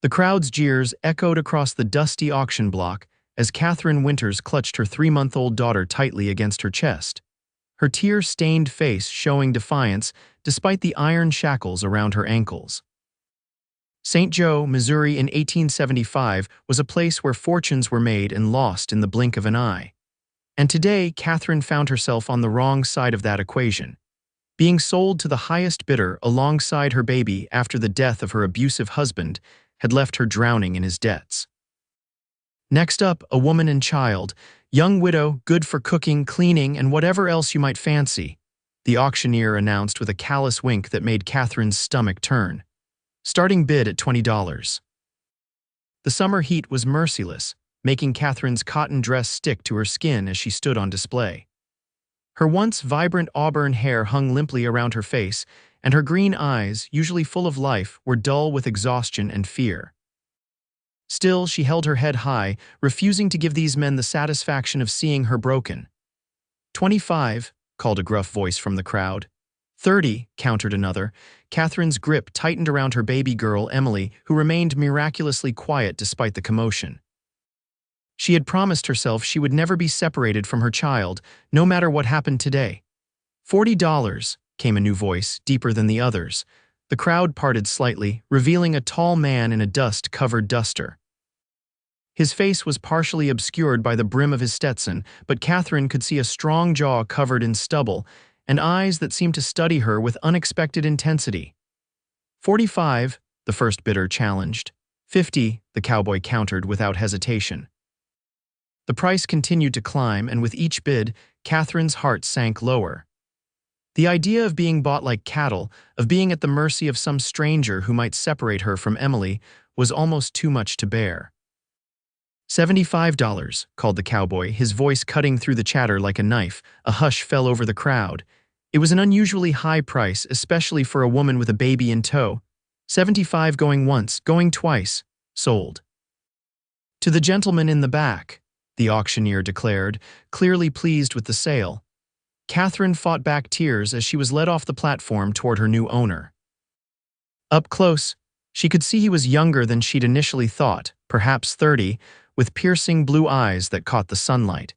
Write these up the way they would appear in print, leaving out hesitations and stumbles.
The crowd's jeers echoed across the dusty auction block as Catherine Winters clutched her 3-month-old daughter tightly against her chest, her tear-stained face showing defiance despite the iron shackles around her ankles. St. Joe, Missouri in 1875 was a place where fortunes were made and lost in the blink of an eye. And today, Catherine found herself on the wrong side of that equation, being sold to the highest bidder alongside her baby after the death of her abusive husband had left her drowning in his debts. Next up, a woman and child, young widow, good for cooking, cleaning, and whatever else you might fancy, the auctioneer announced with a callous wink that made Catherine's stomach turn. Starting bid at $20. The summer heat was merciless, making Catherine's cotton dress stick to her skin as she stood on display. Her once vibrant auburn hair hung limply around her face, and her green eyes, usually full of life, were dull with exhaustion and fear. Still, she held her head high, refusing to give these men the satisfaction of seeing her broken. 25, called a gruff voice from the crowd. 30, countered another. Catherine's grip tightened around her baby girl, Emily, who remained miraculously quiet despite the commotion. She had promised herself she would never be separated from her child, no matter what happened today. $40, came a new voice, deeper than the others. The crowd parted slightly, revealing a tall man in a dust-covered duster. His face was partially obscured by the brim of his Stetson, but Catherine could see a strong jaw covered in stubble and eyes that seemed to study her with unexpected intensity. 45, the first bidder challenged. 50, the cowboy countered without hesitation. The price continued to climb, and with each bid, Catherine's heart sank lower. The idea of being bought like cattle, of being at the mercy of some stranger who might separate her from Emily, was almost too much to bear. $75, called the cowboy, his voice cutting through the chatter like a knife. A hush fell over the crowd. It was an unusually high price, especially for a woman with a baby in tow. 75 going once, going twice. Sold. To the gentleman in the back, the auctioneer declared, clearly pleased with the sale. Catherine fought back tears as she was led off the platform toward her new owner. Up close, she could see he was younger than she'd initially thought, perhaps 30, with piercing blue eyes that caught the sunlight.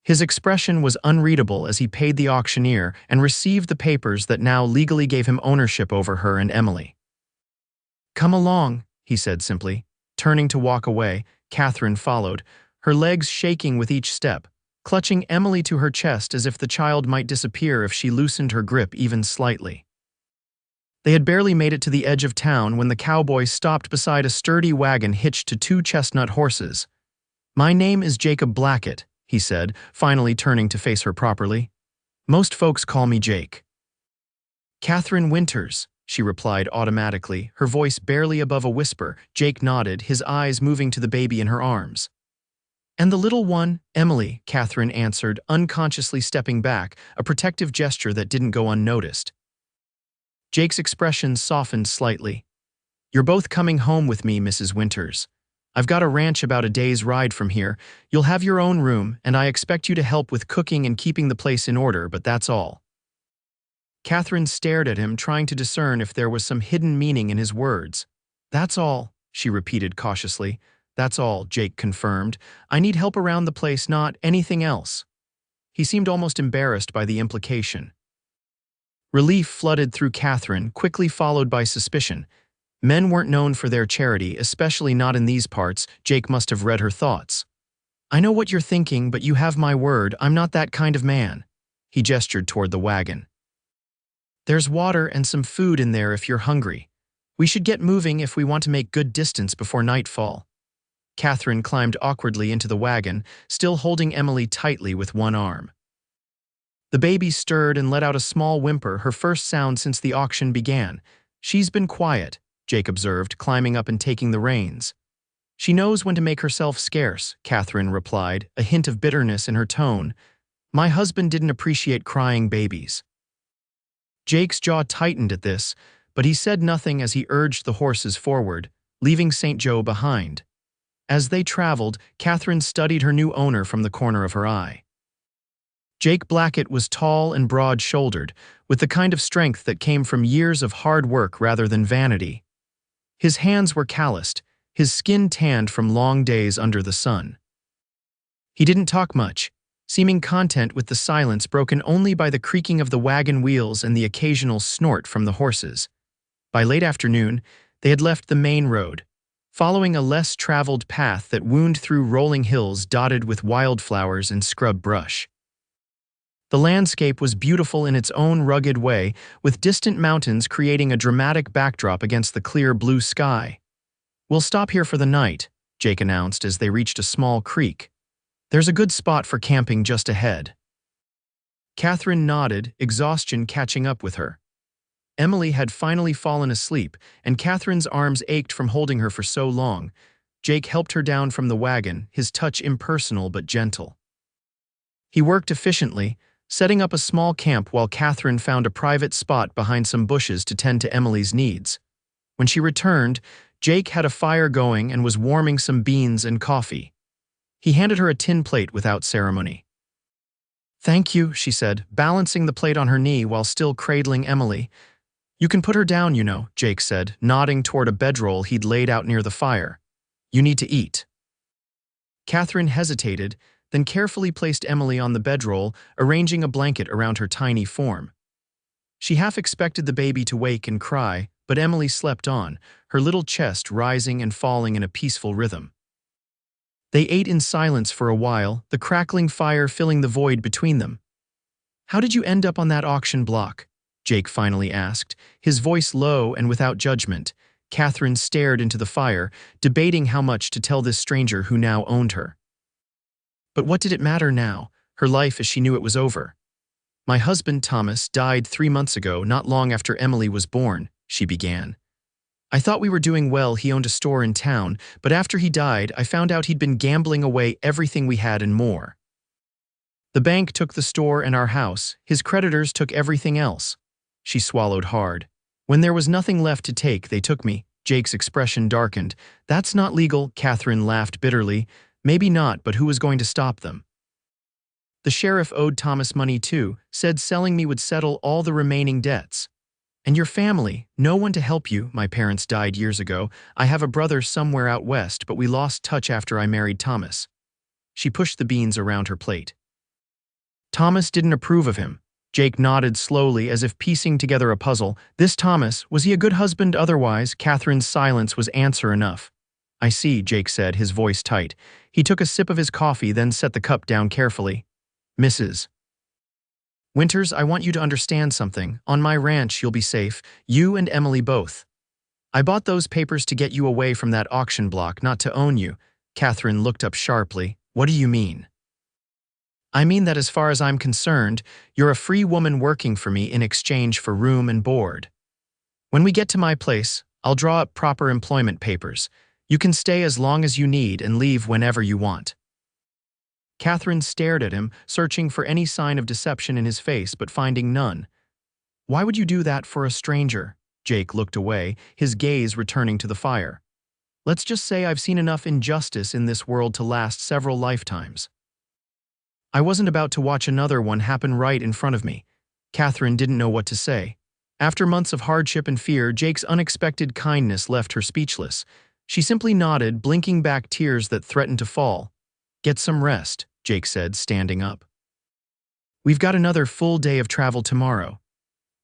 His expression was unreadable as he paid the auctioneer and received the papers that now legally gave him ownership over her and Emily. "Come along," he said simply. Turning to walk away, Catherine followed, her legs shaking with each step, clutching Emily to her chest as if the child might disappear if she loosened her grip even slightly. They had barely made it to the edge of town when the cowboy stopped beside a sturdy wagon hitched to 2 chestnut horses. "My name is Jacob Blackett," he said, finally turning to face her properly. "Most folks call me Jake." "Catherine Winters," she replied automatically, her voice barely above a whisper. Jake nodded, his eyes moving to the baby in her arms. "And the little one, Emily," Catherine answered, unconsciously stepping back, a protective gesture that didn't go unnoticed. Jake's expression softened slightly. "You're both coming home with me, Mrs. Winters. I've got a ranch about a day's ride from here. You'll have your own room, and I expect you to help with cooking and keeping the place in order, but that's all." Catherine stared at him, trying to discern if there was some hidden meaning in his words. "That's all," she repeated cautiously. "That's all," Jake confirmed. "I need help around the place, not anything else." He seemed almost embarrassed by the implication. Relief flooded through Catherine, quickly followed by suspicion. Men weren't known for their charity, especially not in these parts. Jake must have read her thoughts. "I know what you're thinking, but you have my word, I'm not that kind of man." He gestured toward the wagon. "There's water and some food in there if you're hungry. We should get moving if we want to make good distance before nightfall." Catherine climbed awkwardly into the wagon, still holding Emily tightly with one arm. The baby stirred and let out a small whimper, her first sound since the auction began. "She's been quiet," Jake observed, climbing up and taking the reins. "She knows when to make herself scarce," Catherine replied, a hint of bitterness in her tone. "My husband didn't appreciate crying babies." Jake's jaw tightened at this, but he said nothing as he urged the horses forward, leaving St. Joe behind. As they traveled, Catherine studied her new owner from the corner of her eye. Jake Blackett was tall and broad-shouldered, with the kind of strength that came from years of hard work rather than vanity. His hands were calloused, his skin tanned from long days under the sun. He didn't talk much, seeming content with the silence broken only by the creaking of the wagon wheels and the occasional snort from the horses. By late afternoon, they had left the main road, following a less traveled path that wound through rolling hills dotted with wildflowers and scrub brush. The landscape was beautiful in its own rugged way, with distant mountains creating a dramatic backdrop against the clear blue sky. "We'll stop here for the night," Jake announced as they reached a small creek. "There's a good spot for camping just ahead." Catherine nodded, exhaustion catching up with her. Emily had finally fallen asleep, and Catherine's arms ached from holding her for so long. Jake helped her down from the wagon, his touch impersonal but gentle. He worked efficiently, setting up a small camp while Catherine found a private spot behind some bushes to tend to Emily's needs. When she returned, Jake had a fire going and was warming some beans and coffee. He handed her a tin plate without ceremony. "Thank you," she said, balancing the plate on her knee while still cradling Emily. "You can put her down, you know," Jake said, nodding toward a bedroll he'd laid out near the fire. "You need to eat." Catherine hesitated, then carefully placed Emily on the bedroll, arranging a blanket around her tiny form. She half expected the baby to wake and cry, but Emily slept on, her little chest rising and falling in a peaceful rhythm. They ate in silence for a while, the crackling fire filling the void between them. "How did you end up on that auction block?" Jake finally asked, his voice low and without judgment. Catherine stared into the fire, debating how much to tell this stranger who now owned her. But what did it matter now, her life as she knew it was over? "My husband, Thomas, died 3 months ago, not long after Emily was born," she began. "I thought we were doing well, he owned a store in town, but after he died, I found out he'd been gambling away everything we had and more. The bank took the store and our house, his creditors took everything else." She swallowed hard. "When there was nothing left to take, they took me." Jake's expression darkened. "That's not legal," Catherine laughed bitterly. "Maybe not, but who was going to stop them? The sheriff owed Thomas money too, said selling me would settle all the remaining debts. And your family, no one to help you. My parents died years ago. I have a brother somewhere out west, but we lost touch after I married Thomas." She pushed the beans around her plate. "Thomas didn't approve of him." Jake nodded slowly as if piecing together a puzzle. "This Thomas, was he a good husband otherwise?" Catherine's silence was answer enough. "I see," Jake said, his voice tight. He took a sip of his coffee, then set the cup down carefully. "Mrs. Winters, I want you to understand something. On my ranch, you'll be safe, you and Emily both. I bought those papers to get you away from that auction block, not to own you." Catherine looked up sharply. "What do you mean?" "I mean that as far as I'm concerned, you're a free woman working for me in exchange for room and board. When we get to my place, I'll draw up proper employment papers. You can stay as long as you need and leave whenever you want." Catherine stared at him, searching for any sign of deception in his face, but finding none. "Why would you do that for a stranger?" Jake looked away, his gaze returning to the fire. "Let's just say I've seen enough injustice in this world to last several lifetimes. I wasn't about to watch another one happen right in front of me." Catherine didn't know what to say. After months of hardship and fear, Jake's unexpected kindness left her speechless. She simply nodded, blinking back tears that threatened to fall. "Get some rest," Jake said, standing up. "We've got another full day of travel tomorrow."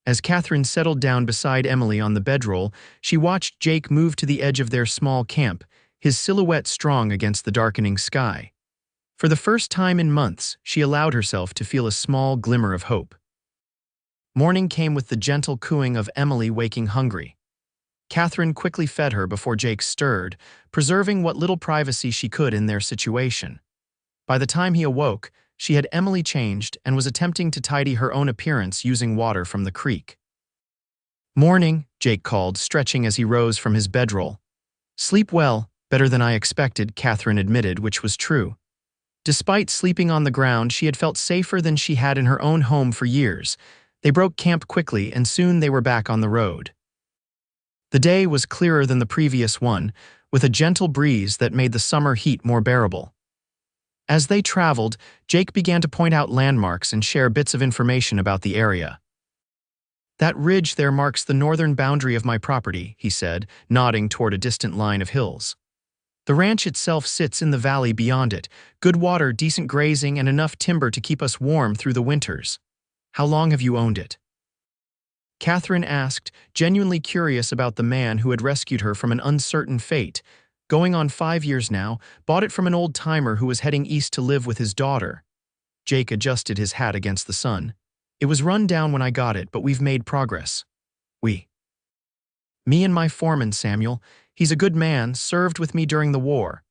As Catherine settled down beside Emily on the bedroll, she watched Jake move to the edge of their small camp, his silhouette strong against the darkening sky. For the first time in months, she allowed herself to feel a small glimmer of hope. Morning came with the gentle cooing of Emily waking hungry. Catherine quickly fed her before Jake stirred, preserving what little privacy she could in their situation. By the time he awoke, she had Emily changed and was attempting to tidy her own appearance using water from the creek. "Morning," Jake called, stretching as he rose from his bedroll. "Sleep well, better than I expected," Catherine admitted, which was true. Despite sleeping on the ground, she had felt safer than she had in her own home for years. They broke camp quickly, and soon they were back on the road. The day was clearer than the previous one, with a gentle breeze that made the summer heat more bearable. As they traveled, Jake began to point out landmarks and share bits of information about the area. "That ridge there marks the northern boundary of my property," he said, nodding toward a distant line of hills. The ranch itself sits in the valley beyond it. Good water, decent grazing, and enough timber to keep us warm through the winters. How long have you owned it? Catherine asked, genuinely curious about the man who had rescued her from an uncertain fate. Going on 5 years now, bought it from an old-timer who was heading east to live with his daughter. Jake adjusted his hat against the sun. It was run down when I got it, but we've made progress. We. Me and my foreman, Samuel. He's a good man, served with me during the war.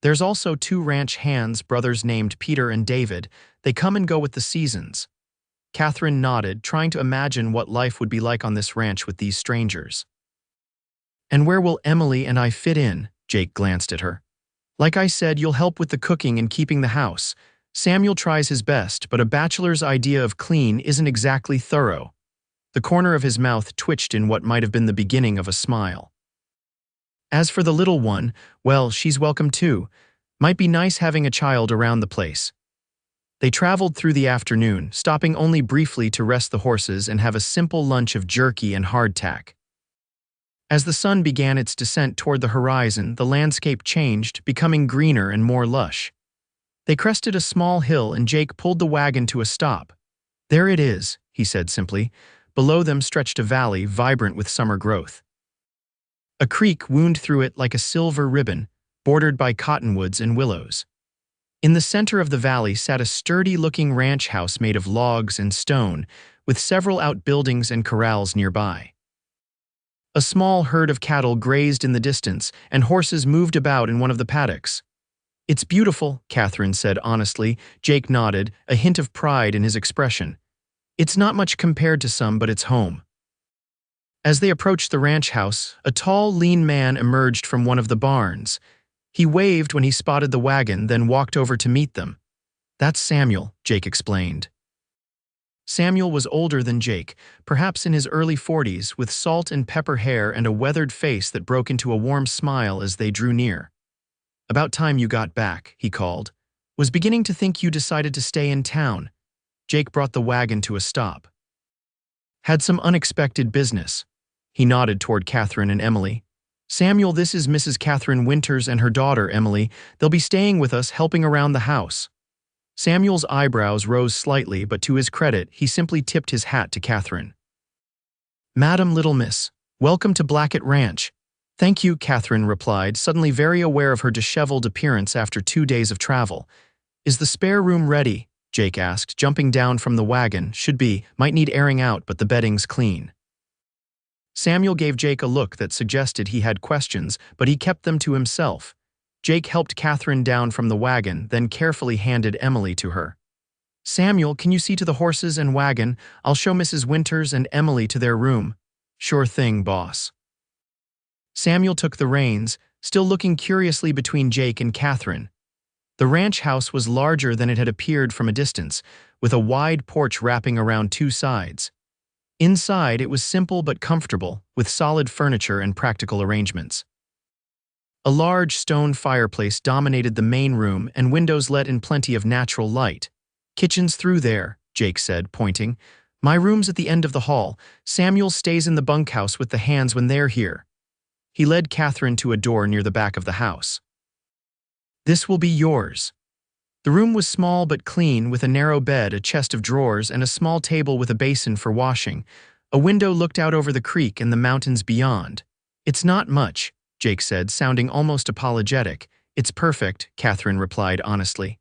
There's also 2 ranch hands, brothers named Peter and David. They come and go with the seasons. Catherine nodded, trying to imagine what life would be like on this ranch with these strangers. And where will Emily and I fit in? Jake glanced at her. Like I said, you'll help with the cooking and keeping the house. Samuel tries his best, but a bachelor's idea of clean isn't exactly thorough. The corner of his mouth twitched in what might have been the beginning of a smile. As for the little one, well, she's welcome too. Might be nice having a child around the place. They traveled through the afternoon, stopping only briefly to rest the horses and have a simple lunch of jerky and hardtack. As the sun began its descent toward the horizon, the landscape changed, becoming greener and more lush. They crested a small hill and Jake pulled the wagon to a stop. There it is, he said simply. Below them stretched a valley vibrant with summer growth. A creek wound through it like a silver ribbon, bordered by cottonwoods and willows. In the center of the valley sat a sturdy-looking ranch house made of logs and stone, with several outbuildings and corrals nearby. A small herd of cattle grazed in the distance, and horses moved about in one of the paddocks. It's beautiful, Catherine said honestly. Jake nodded, a hint of pride in his expression. It's not much compared to some, but it's home. As they approached the ranch house, a tall, lean man emerged from one of the barns. He waved when he spotted the wagon, then walked over to meet them. That's Samuel, Jake explained. Samuel was older than Jake, perhaps in his early 40s, with salt and pepper hair and a weathered face that broke into a warm smile as they drew near. About time you got back, he called. Was beginning to think you decided to stay in town. Jake brought the wagon to a stop. Had some unexpected business. He nodded toward Catherine and Emily. Samuel, this is Mrs. Catherine Winters and her daughter, Emily. They'll be staying with us, helping around the house. Samuel's eyebrows rose slightly, but to his credit, he simply tipped his hat to Catherine. Madam Little Miss, welcome to Blackett Ranch. Thank you, Catherine replied, suddenly very aware of her disheveled appearance after 2 days of travel. Is the spare room ready? Jake asked, jumping down from the wagon. Should be, might need airing out, but the bedding's clean. Samuel gave Jake a look that suggested he had questions, but he kept them to himself. Jake helped Catherine down from the wagon, then carefully handed Emily to her. Samuel, can you see to the horses and wagon? I'll show Mrs. Winters and Emily to their room. Sure thing, boss. Samuel took the reins, still looking curiously between Jake and Catherine. The ranch house was larger than it had appeared from a distance, with a wide porch wrapping around 2 sides. Inside, it was simple but comfortable, with solid furniture and practical arrangements. A large stone fireplace dominated the main room, and windows let in plenty of natural light. Kitchen's through there, Jake said, pointing. My room's at the end of the hall. Samuel stays in the bunkhouse with the hands when they're here. He led Catherine to a door near the back of the house. This will be yours. The room was small but clean, with a narrow bed, a chest of drawers, and a small table with a basin for washing. A window looked out over the creek and the mountains beyond. It's not much, Jake said, sounding almost apologetic. It's perfect, Catherine replied honestly.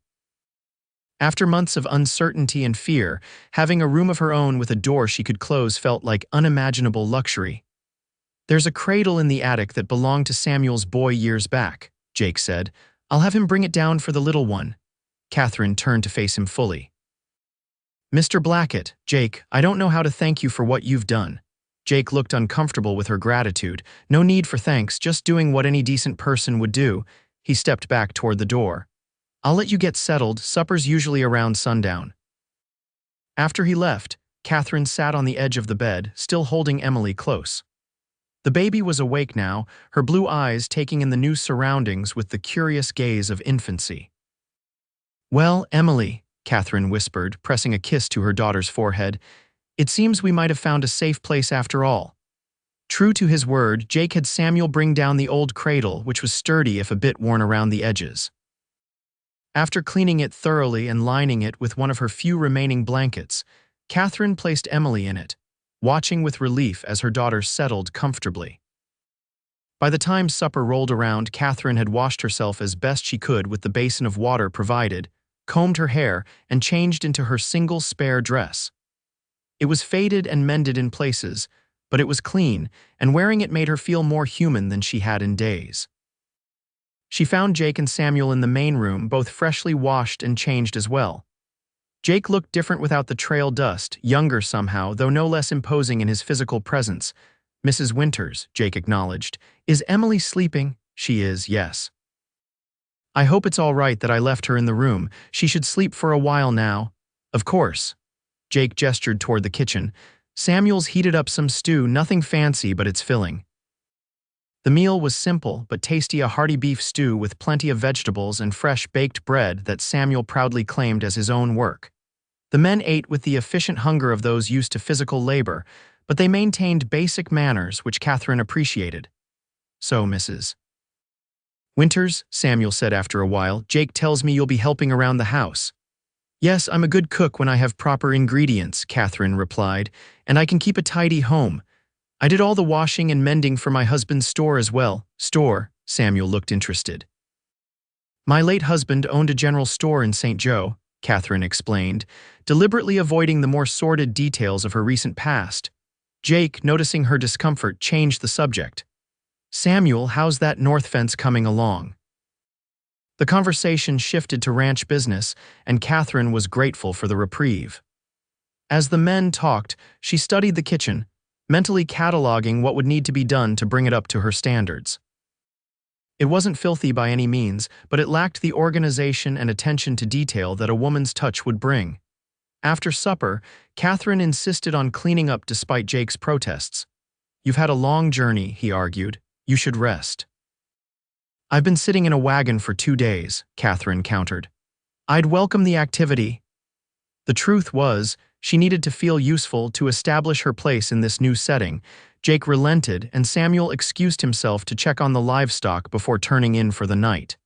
After months of uncertainty and fear, having a room of her own with a door she could close felt like unimaginable luxury. There's a cradle in the attic that belonged to Samuel's boy years back, Jake said. I'll have him bring it down for the little one. Catherine turned to face him fully. Mr. Blackett, Jake, I don't know how to thank you for what you've done. Jake looked uncomfortable with her gratitude. No need for thanks, just doing what any decent person would do. He stepped back toward the door. I'll let you get settled. Supper's usually around sundown. After he left, Catherine sat on the edge of the bed, still holding Emily close. The baby was awake now, her blue eyes taking in the new surroundings with the curious gaze of infancy. Well, Emily, Catherine whispered, pressing a kiss to her daughter's forehead, it seems we might have found a safe place after all. True to his word, Jake had Samuel bring down the old cradle, which was sturdy if a bit worn around the edges. After cleaning it thoroughly and lining it with one of her few remaining blankets, Catherine placed Emily in it, watching with relief as her daughter settled comfortably. By the time supper rolled around, Catherine had washed herself as best she could with the basin of water provided, combed her hair, and changed into her single spare dress. It was faded and mended in places, but it was clean, and wearing it made her feel more human than she had in days. She found Jake and Samuel in the main room, both freshly washed and changed as well. Jake looked different without the trail dust, younger somehow, though no less imposing in his physical presence. "Mrs. Winters," Jake acknowledged. "Is Emily sleeping?" "She is, yes." "I hope it's all right that I left her in the room. She should sleep for a while now." "Of course." Jake gestured toward the kitchen. "Samuel's heated up some stew, nothing fancy, but it's filling." The meal was simple but tasty, a hearty beef stew with plenty of vegetables and fresh baked bread that Samuel proudly claimed as his own work. The men ate with the efficient hunger of those used to physical labor, but they maintained basic manners which Catherine appreciated. "So, Mrs. Winters," Samuel said after a while, "Jake tells me you'll be helping around the house." "Yes, I'm a good cook when I have proper ingredients," Catherine replied, "and I can keep a tidy home. I did all the washing and mending for my husband's store as well." "Store?" Samuel looked interested. "My late husband owned a general store in St. Joe," Catherine explained, deliberately avoiding the more sordid details of her recent past. Jake, noticing her discomfort, changed the subject. "Samuel, how's that north fence coming along?" The conversation shifted to ranch business, and Catherine was grateful for the reprieve. As the men talked, she studied the kitchen, mentally cataloging what would need to be done to bring it up to her standards. It wasn't filthy by any means, but it lacked the organization and attention to detail that a woman's touch would bring. After supper, Catherine insisted on cleaning up despite Jake's protests. "You've had a long journey," he argued. "You should rest." "I've been sitting in a wagon for 2 days," Catherine countered. "I'd welcome the activity." The truth was, she needed to feel useful to establish her place in this new setting. Jake relented, and Samuel excused himself to check on the livestock before turning in for the night.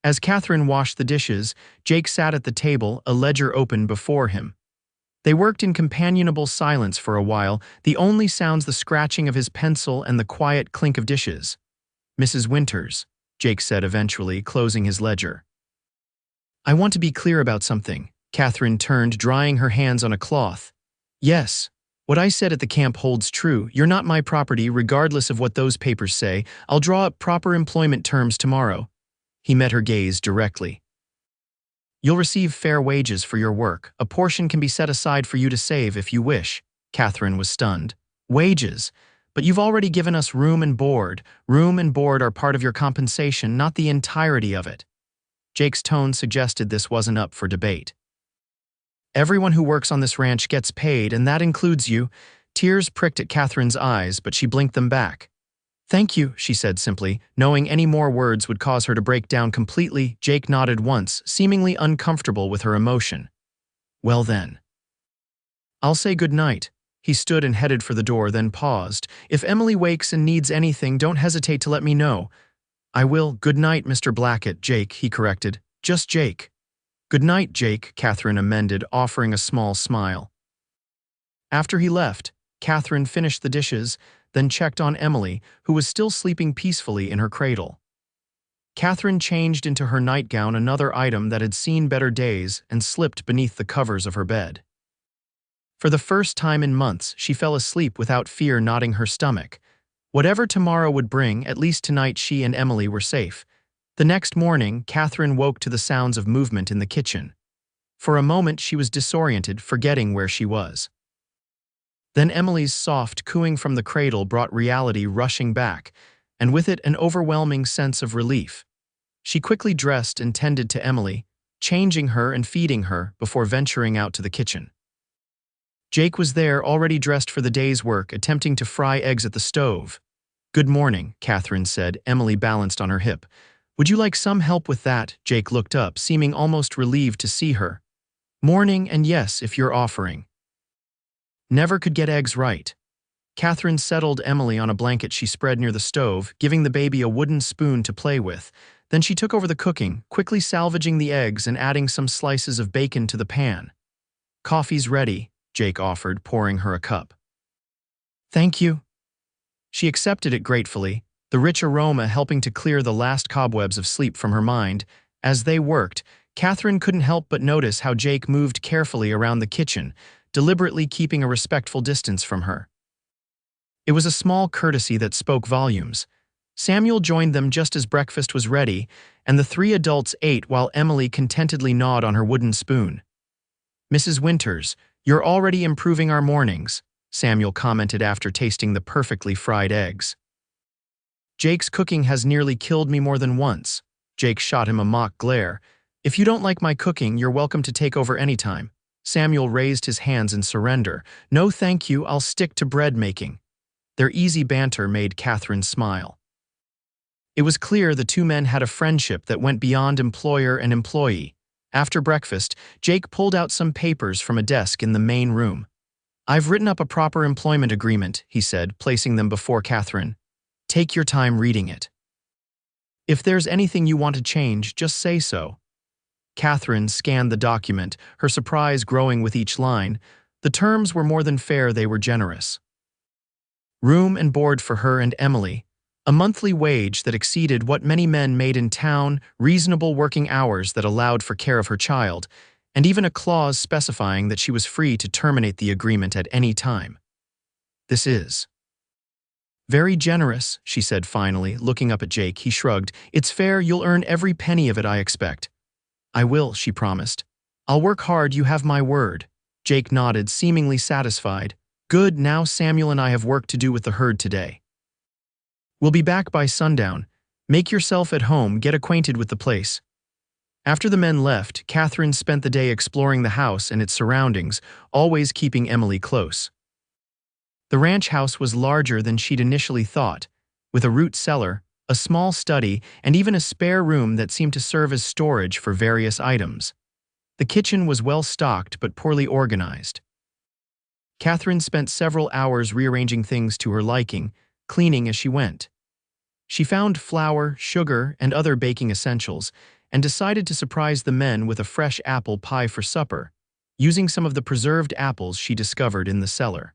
As Catherine washed the dishes, Jake sat at the table, a ledger open before him. They worked in companionable silence for a while, the only sounds the scratching of his pencil and the quiet clink of dishes. "Mrs. Winters," Jake said eventually, closing his ledger. "I want to be clear about something." Catherine turned, drying her hands on a cloth. "Yes, what I said at the camp holds true. You're not my property, regardless of what those papers say. I'll draw up proper employment terms tomorrow." He met her gaze directly. "You'll receive fair wages for your work. A portion can be set aside for you to save if you wish." Catherine was stunned. "Wages? But you've already given us room and board. Room and board are part of your compensation, not the entirety of it." Jake's tone suggested this wasn't up for debate. "Everyone who works on this ranch gets paid, and that includes you." Tears pricked at Catherine's eyes, but she blinked them back. "Thank you," she said simply, knowing any more words would cause her to break down completely. Jake nodded once, seemingly uncomfortable with her emotion. "Well then, I'll say good night." He stood and headed for the door, then paused. "If Emily wakes and needs anything, don't hesitate to let me know." "I will. Good night, Mr. Blackett." "Jake," he corrected. "Just Jake." "Good night, Jake," Catherine amended, offering a small smile. After he left, Catherine finished the dishes, then checked on Emily, who was still sleeping peacefully in her cradle. Catherine changed into her nightgown, another item that had seen better days, and slipped beneath the covers of her bed. For the first time in months, she fell asleep without fear knotting her stomach. Whatever tomorrow would bring, at least tonight she and Emily were safe. The next morning, Catherine woke to the sounds of movement in the kitchen. For a moment, she was disoriented, forgetting where she was. Then Emily's soft cooing from the cradle brought reality rushing back, and with it an overwhelming sense of relief. She quickly dressed and tended to Emily, changing her and feeding her before venturing out to the kitchen. Jake was there, already dressed for the day's work, attempting to fry eggs at the stove. "Good morning," Catherine said, Emily balanced on her hip. "Would you like some help with that?" Jake looked up, seeming almost relieved to see her. "Morning, and yes, if you're offering." "Never could get eggs right." Catherine settled Emily on a blanket she spread near the stove, giving the baby a wooden spoon to play with. Then she took over the cooking, quickly salvaging the eggs and adding some slices of bacon to the pan. "Coffee's ready," Jake offered, pouring her a cup. "Thank you." She accepted it gratefully, the rich aroma helping to clear the last cobwebs of sleep from her mind. As they worked, Catherine couldn't help but notice how Jake moved carefully around the kitchen, deliberately keeping a respectful distance from her. It was a small courtesy that spoke volumes. Samuel joined them just as breakfast was ready, and the three adults ate while Emily contentedly gnawed on her wooden spoon. "Mrs. Winters, you're already improving our mornings," Samuel commented after tasting the perfectly fried eggs. "Jake's cooking has nearly killed me more than once." Jake shot him a mock glare. "If you don't like my cooking, you're welcome to take over anytime." Samuel raised his hands in surrender. "No thank you, I'll stick to bread making." Their easy banter made Catherine smile. It was clear the two men had a friendship that went beyond employer and employee. After breakfast, Jake pulled out some papers from a desk in the main room. "I've written up a proper employment agreement," he said, placing them before Catherine. "Take your time reading it. If there's anything you want to change, just say so." Catherine scanned the document, her surprise growing with each line. The terms were more than fair, they were generous. Room and board for her and Emily, a monthly wage that exceeded what many men made in town, reasonable working hours that allowed for care of her child, and even a clause specifying that she was free to terminate the agreement at any time. "This is very generous," she said finally, looking up at Jake. He shrugged. "It's fair, you'll earn every penny of it, I expect." "I will," she promised. "I'll work hard, you have my word." Jake nodded, seemingly satisfied. "Good, now Samuel and I have work to do with the herd today. We'll be back by sundown. Make yourself at home, get acquainted with the place." After the men left, Catherine spent the day exploring the house and its surroundings, always keeping Emily close. The ranch house was larger than she'd initially thought, with a root cellar, a small study, and even a spare room that seemed to serve as storage for various items. The kitchen was well stocked but poorly organized. Catherine spent several hours rearranging things to her liking, cleaning as she went. She found flour, sugar, and other baking essentials, and decided to surprise the men with a fresh apple pie for supper, using some of the preserved apples she discovered in the cellar.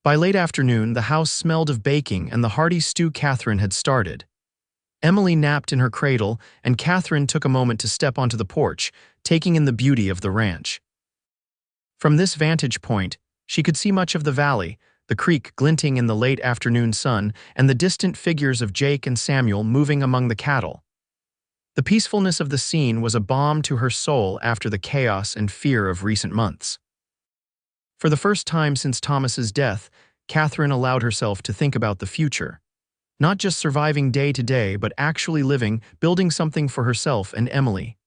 By late afternoon, the house smelled of baking and the hearty stew Catherine had started. Emily napped in her cradle, and Catherine took a moment to step onto the porch, taking in the beauty of the ranch. From this vantage point, she could see much of the valley, the creek glinting in the late afternoon sun, and the distant figures of Jake and Samuel moving among the cattle. The peacefulness of the scene was a balm to her soul after the chaos and fear of recent months. For the first time since Thomas's death, Catherine allowed herself to think about the future. Not just surviving day to day, but actually living, building something for herself and Emily.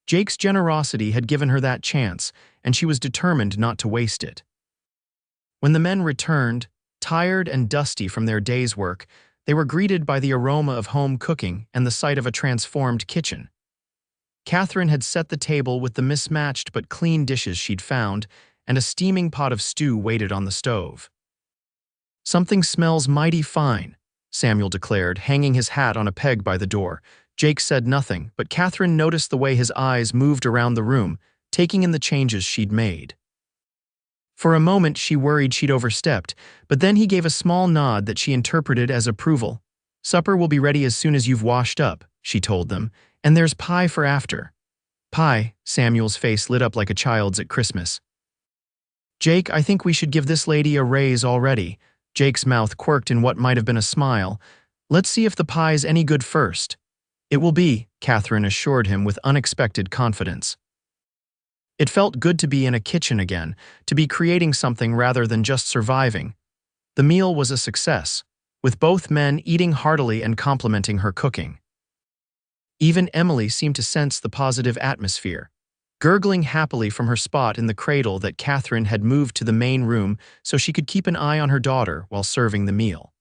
Jake's generosity had given her that chance, and she was determined not to waste it. When the men returned, tired and dusty from their day's work, they were greeted by the aroma of home cooking and the sight of a transformed kitchen. Catherine had set the table with the mismatched but clean dishes she'd found, and a steaming pot of stew waited on the stove. "Something smells mighty fine," Samuel declared, hanging his hat on a peg by the door. Jake said nothing, but Catherine noticed the way his eyes moved around the room, taking in the changes she'd made. For a moment, she worried she'd overstepped, but then he gave a small nod that she interpreted as approval. "Supper will be ready as soon as you've washed up," she told them, "and there's pie for after." "Pie?" Samuel's face lit up like a child's at Christmas. "Jake, I think we should give this lady a raise already." Jake's mouth quirked in what might have been a smile. "Let's see if the pie's any good first." "It will be," Catherine assured him with unexpected confidence. It felt good to be in a kitchen again, to be creating something rather than just surviving. The meal was a success, with both men eating heartily and complimenting her cooking. Even Emily seemed to sense the positive atmosphere, gurgling happily from her spot in the cradle that Catherine had moved to the main room so she could keep an eye on her daughter while serving the meal.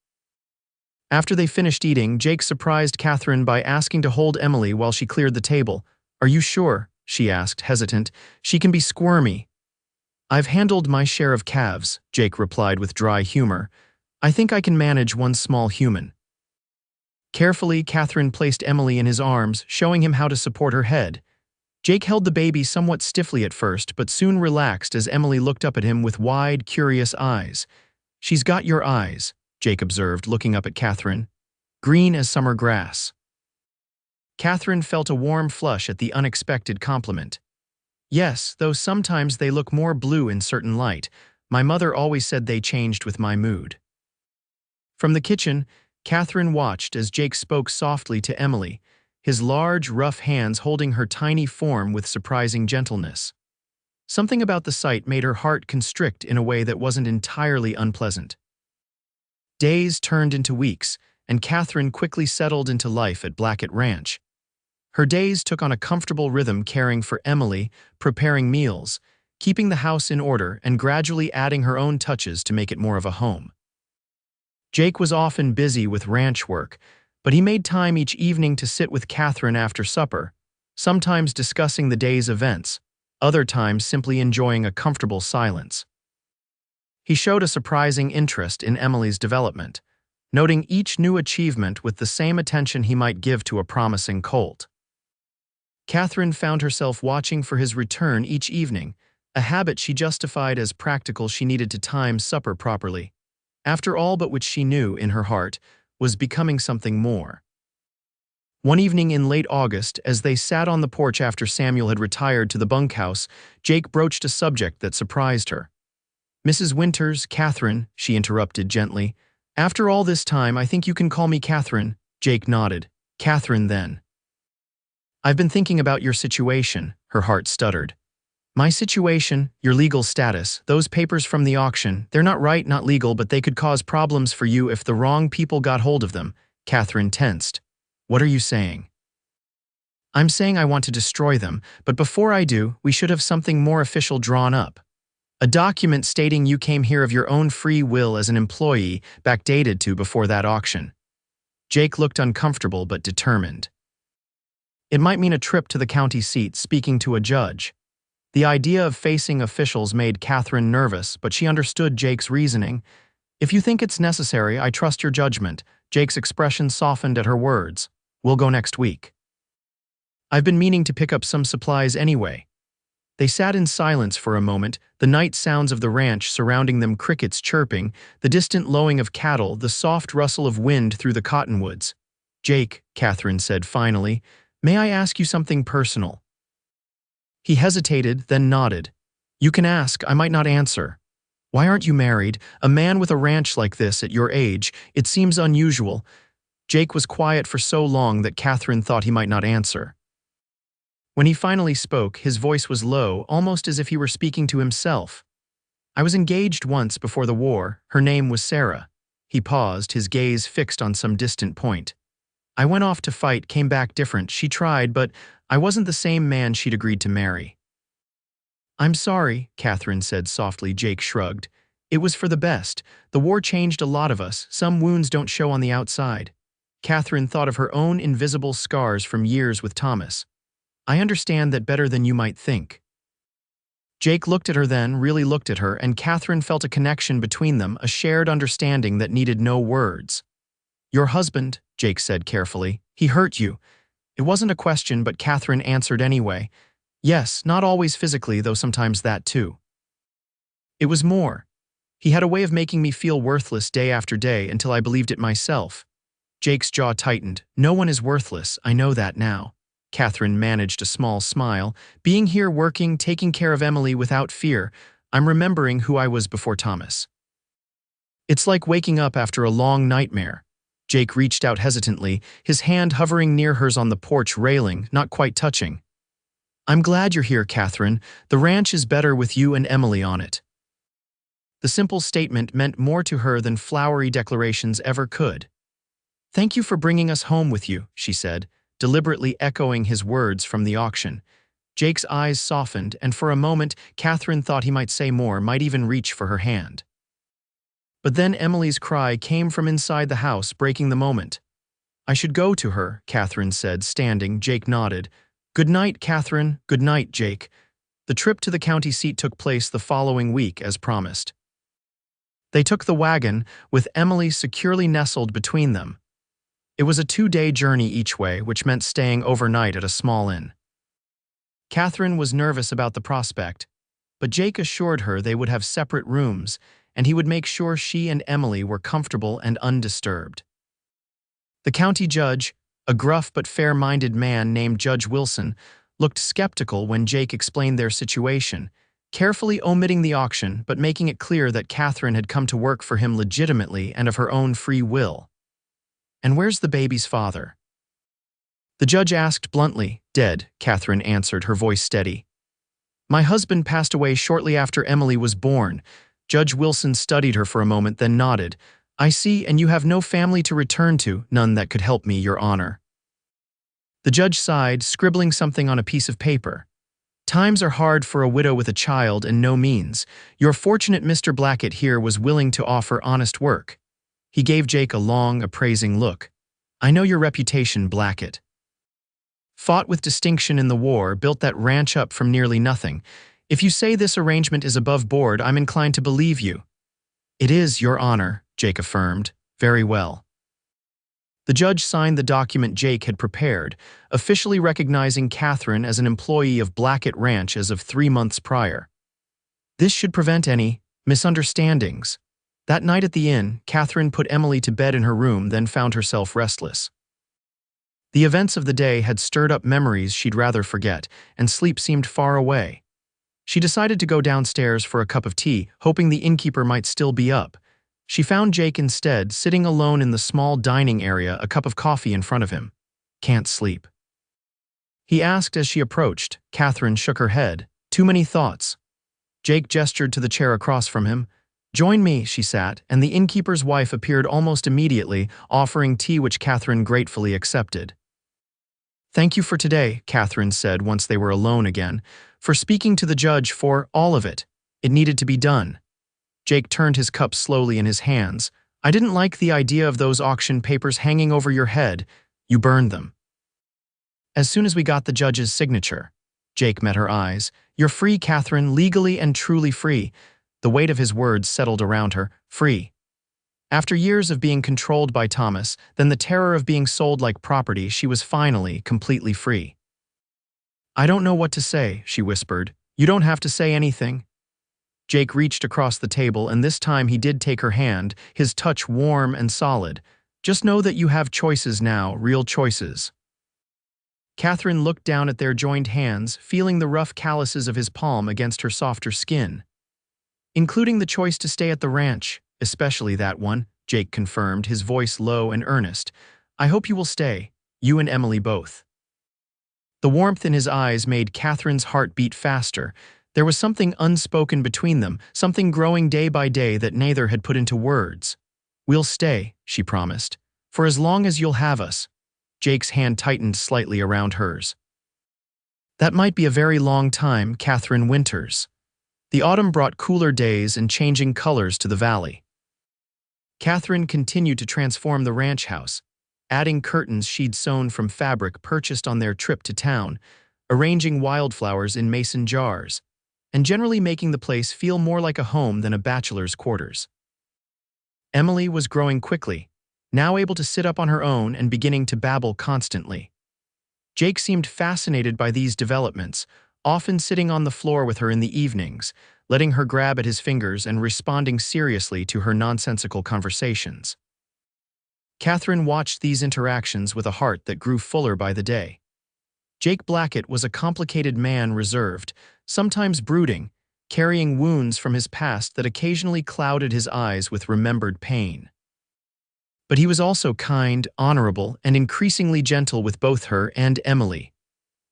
After they finished eating, Jake surprised Catherine by asking to hold Emily while she cleared the table. "Are you sure?" she asked, hesitant. "She can be squirmy." I've handled my share of calves, Jake replied with dry humor. I think I can manage one small human. Carefully, Catherine placed Emily in his arms, showing him how to support her head. Jake held the baby somewhat stiffly at first, but soon relaxed as Emily looked up at him with wide, curious eyes. She's got your eyes, Jake observed, looking up at Catherine. Green as summer grass. Catherine felt a warm flush at the unexpected compliment. Yes, though sometimes they look more blue in certain light. My mother always said they changed with my mood. From the kitchen, Catherine watched as Jake spoke softly to Emily, his large, rough hands holding her tiny form with surprising gentleness. Something about the sight made her heart constrict in a way that wasn't entirely unpleasant. Days turned into weeks, and Catherine quickly settled into life at Blackett Ranch. Her days took on a comfortable rhythm, caring for Emily, preparing meals, keeping the house in order, and gradually adding her own touches to make it more of a home. Jake was often busy with ranch work, but he made time each evening to sit with Catherine after supper, sometimes discussing the day's events, other times simply enjoying a comfortable silence. He showed a surprising interest in Emily's development, noting each new achievement with the same attention he might give to a promising colt. Catherine found herself watching for his return each evening, a habit she justified as practical. She needed to time supper properly. After all but which she knew, in her heart, was becoming something more. One evening in late August, as they sat on the porch after Samuel had retired to the bunkhouse, Jake broached a subject that surprised her. "Mrs. Winters, Catherine," she interrupted gently. "After all this time, I think you can call me Catherine." Jake nodded. "Catherine, then." "I've been thinking about your situation," her heart stuttered. "My situation, your legal status, those papers from the auction, they're not right, not legal, but they could cause problems for you if the wrong people got hold of them." Catherine tensed. "What are you saying?" "I'm saying I want to destroy them, but before I do, we should have something more official drawn up. A document stating you came here of your own free will as an employee, backdated to before that auction." Jake looked uncomfortable but determined. It might mean a trip to the county seat, speaking to a judge. The idea of facing officials made Catherine nervous, but she understood Jake's reasoning. "If you think it's necessary, I trust your judgment." Jake's expression softened at her words. "We'll go next week." "I've been meaning to pick up some supplies anyway." They sat in silence for a moment, the night sounds of the ranch surrounding them, crickets chirping, the distant lowing of cattle, the soft rustle of wind through the cottonwoods. "Jake," Catherine said finally, "may I ask you something personal?" He hesitated, then nodded. "You can ask, I might not answer." "Why aren't you married? A man with a ranch like this at your age, it seems unusual." Jake was quiet for so long that Catherine thought he might not answer. When he finally spoke, his voice was low, almost as if he were speaking to himself. "I was engaged once before the war. Her name was Sarah." He paused, his gaze fixed on some distant point. "I went off to fight, came back different. She tried, but I wasn't the same man she'd agreed to marry." "I'm sorry," Catherine said softly. Jake shrugged. "It was for the best. The war changed a lot of us. Some wounds don't show on the outside." Catherine thought of her own invisible scars from years with Thomas. "I understand that better than you might think." Jake looked at her then, really looked at her, and Catherine felt a connection between them, a shared understanding that needed no words. "Your husband," Jake said carefully, "he hurt you." It wasn't a question, but Catherine answered anyway. "Yes, not always physically, though sometimes that too." "It was more. He had a way of making me feel worthless day after day until I believed it myself." Jake's jaw tightened. "No one is worthless, I know that now." Catherine managed a small smile. "Being here, working, taking care of Emily without fear, I'm remembering who I was before Thomas. It's like waking up after a long nightmare." Jake reached out hesitantly, his hand hovering near hers on the porch railing, not quite touching. "I'm glad you're here, Catherine. The ranch is better with you and Emily on it." The simple statement meant more to her than flowery declarations ever could. "Thank you for bringing us home with you," she said, deliberately echoing his words from the auction. Jake's eyes softened, and for a moment, Catherine thought he might say more, might even reach for her hand. But then Emily's cry came from inside the house, breaking the moment. "I should go to her," Catherine said, standing. Jake nodded. "Good night, Catherine. Good night, Jake." The trip to the county seat took place the following week, as promised. They took the wagon, with Emily securely nestled between them. It was a 2-day journey each way, which meant staying overnight at a small inn. Catherine was nervous about the prospect, but Jake assured her they would have separate rooms, and he would make sure she and Emily were comfortable and undisturbed. The county judge, a gruff but fair-minded man named Judge Wilson, looked skeptical when Jake explained their situation, carefully omitting the auction but making it clear that Catherine had come to work for him legitimately and of her own free will. "And where's the baby's father?" The judge asked bluntly. "Dead," Catherine answered, her voice steady. "My husband passed away shortly after Emily was born." Judge Wilson studied her for a moment, then nodded. "I see, and you have no family to return to." "None that could help me, Your Honor." The judge sighed, scribbling something on a piece of paper. "Times are hard for a widow with a child and no means. You're fortunate Mr. Blackett here was willing to offer honest work." He gave Jake a long, appraising look. "I know your reputation, Blackett. Fought with distinction in the war, built that ranch up from nearly nothing. If you say this arrangement is above board, I'm inclined to believe you." "It is, Your Honor," Jake affirmed. "Very well." The judge signed the document Jake had prepared, officially recognizing Catherine as an employee of Blackett Ranch as of 3 months prior. This should prevent any misunderstandings. That night at the inn, Catherine put Emily to bed in her room, then found herself restless. The events of the day had stirred up memories she'd rather forget, and sleep seemed far away. She decided to go downstairs for a cup of tea, hoping the innkeeper might still be up. She found Jake instead, sitting alone in the small dining area, a cup of coffee in front of him. "Can't sleep?" he asked as she approached. Catherine shook her head. "Too many thoughts." Jake gestured to the chair across from him. "Join me," she sat, and the innkeeper's wife appeared almost immediately, offering tea which Catherine gratefully accepted. "Thank you for today," Catherine said once they were alone again, "for speaking to the judge, for all of it. It needed to be done." Jake turned his cup slowly in his hands. "I didn't like the idea of those auction papers hanging over your head. You burned them." "As soon as we got the judge's signature." Jake met her eyes. "You're free, Catherine, legally and truly free." The weight of his words settled around her. Free. After years of being controlled by Thomas, then the terror of being sold like property, she was finally completely free. "I don't know what to say," she whispered. "You don't have to say anything." Jake reached across the table, and this time he did take her hand, his touch warm and solid. "Just know that you have choices now, real choices." Catherine looked down at their joined hands, feeling the rough calluses of his palm against her softer skin. "Including the choice to stay at the ranch, especially that one," Jake confirmed, his voice low and earnest. "I hope you will stay, you and Emily both." The warmth in his eyes made Catherine's heart beat faster. There was something unspoken between them, something growing day by day that neither had put into words. "We'll stay," she promised, "for as long as you'll have us." Jake's hand tightened slightly around hers. "That might be a very long time, Catherine Winters." The autumn brought cooler days and changing colors to the valley. Catherine continued to transform the ranch house, adding curtains she'd sewn from fabric purchased on their trip to town, arranging wildflowers in mason jars, and generally making the place feel more like a home than a bachelor's quarters. Emily was growing quickly, now able to sit up on her own and beginning to babble constantly. Jake seemed fascinated by these developments, often sitting on the floor with her in the evenings, letting her grab at his fingers and responding seriously to her nonsensical conversations. Catherine watched these interactions with a heart that grew fuller by the day. Jake Blackett was a complicated man, reserved, sometimes brooding, carrying wounds from his past that occasionally clouded his eyes with remembered pain. But he was also kind, honorable, and increasingly gentle with both her and Emily.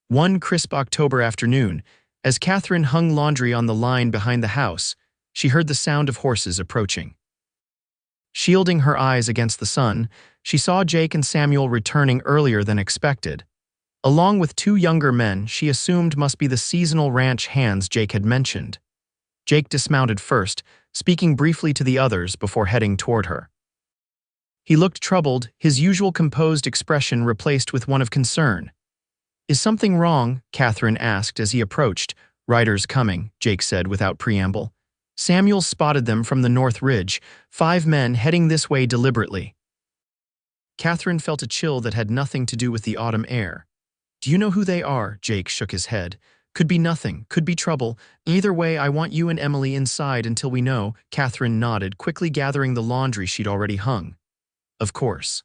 One crisp October afternoon, as Catherine hung laundry on the line behind the house, she heard the sound of horses approaching. Shielding her eyes against the sun, she saw Jake and Samuel returning earlier than expected. Along with 2 younger men she assumed must be the seasonal ranch hands Jake had mentioned. Jake dismounted first, speaking briefly to the others before heading toward her. He looked troubled, his usual composed expression replaced with one of concern. "Is something wrong?" Catherine asked as he approached, "Riders coming," Jake said without preamble. Samuel spotted them from the north ridge, 5 men heading this way deliberately. Catherine felt a chill that had nothing to do with the autumn air. "Do you know who they are?" Jake shook his head. "Could be nothing, could be trouble. Either way, I want you and Emily inside until we know." Catherine nodded, quickly gathering the laundry she'd already hung. "Of course."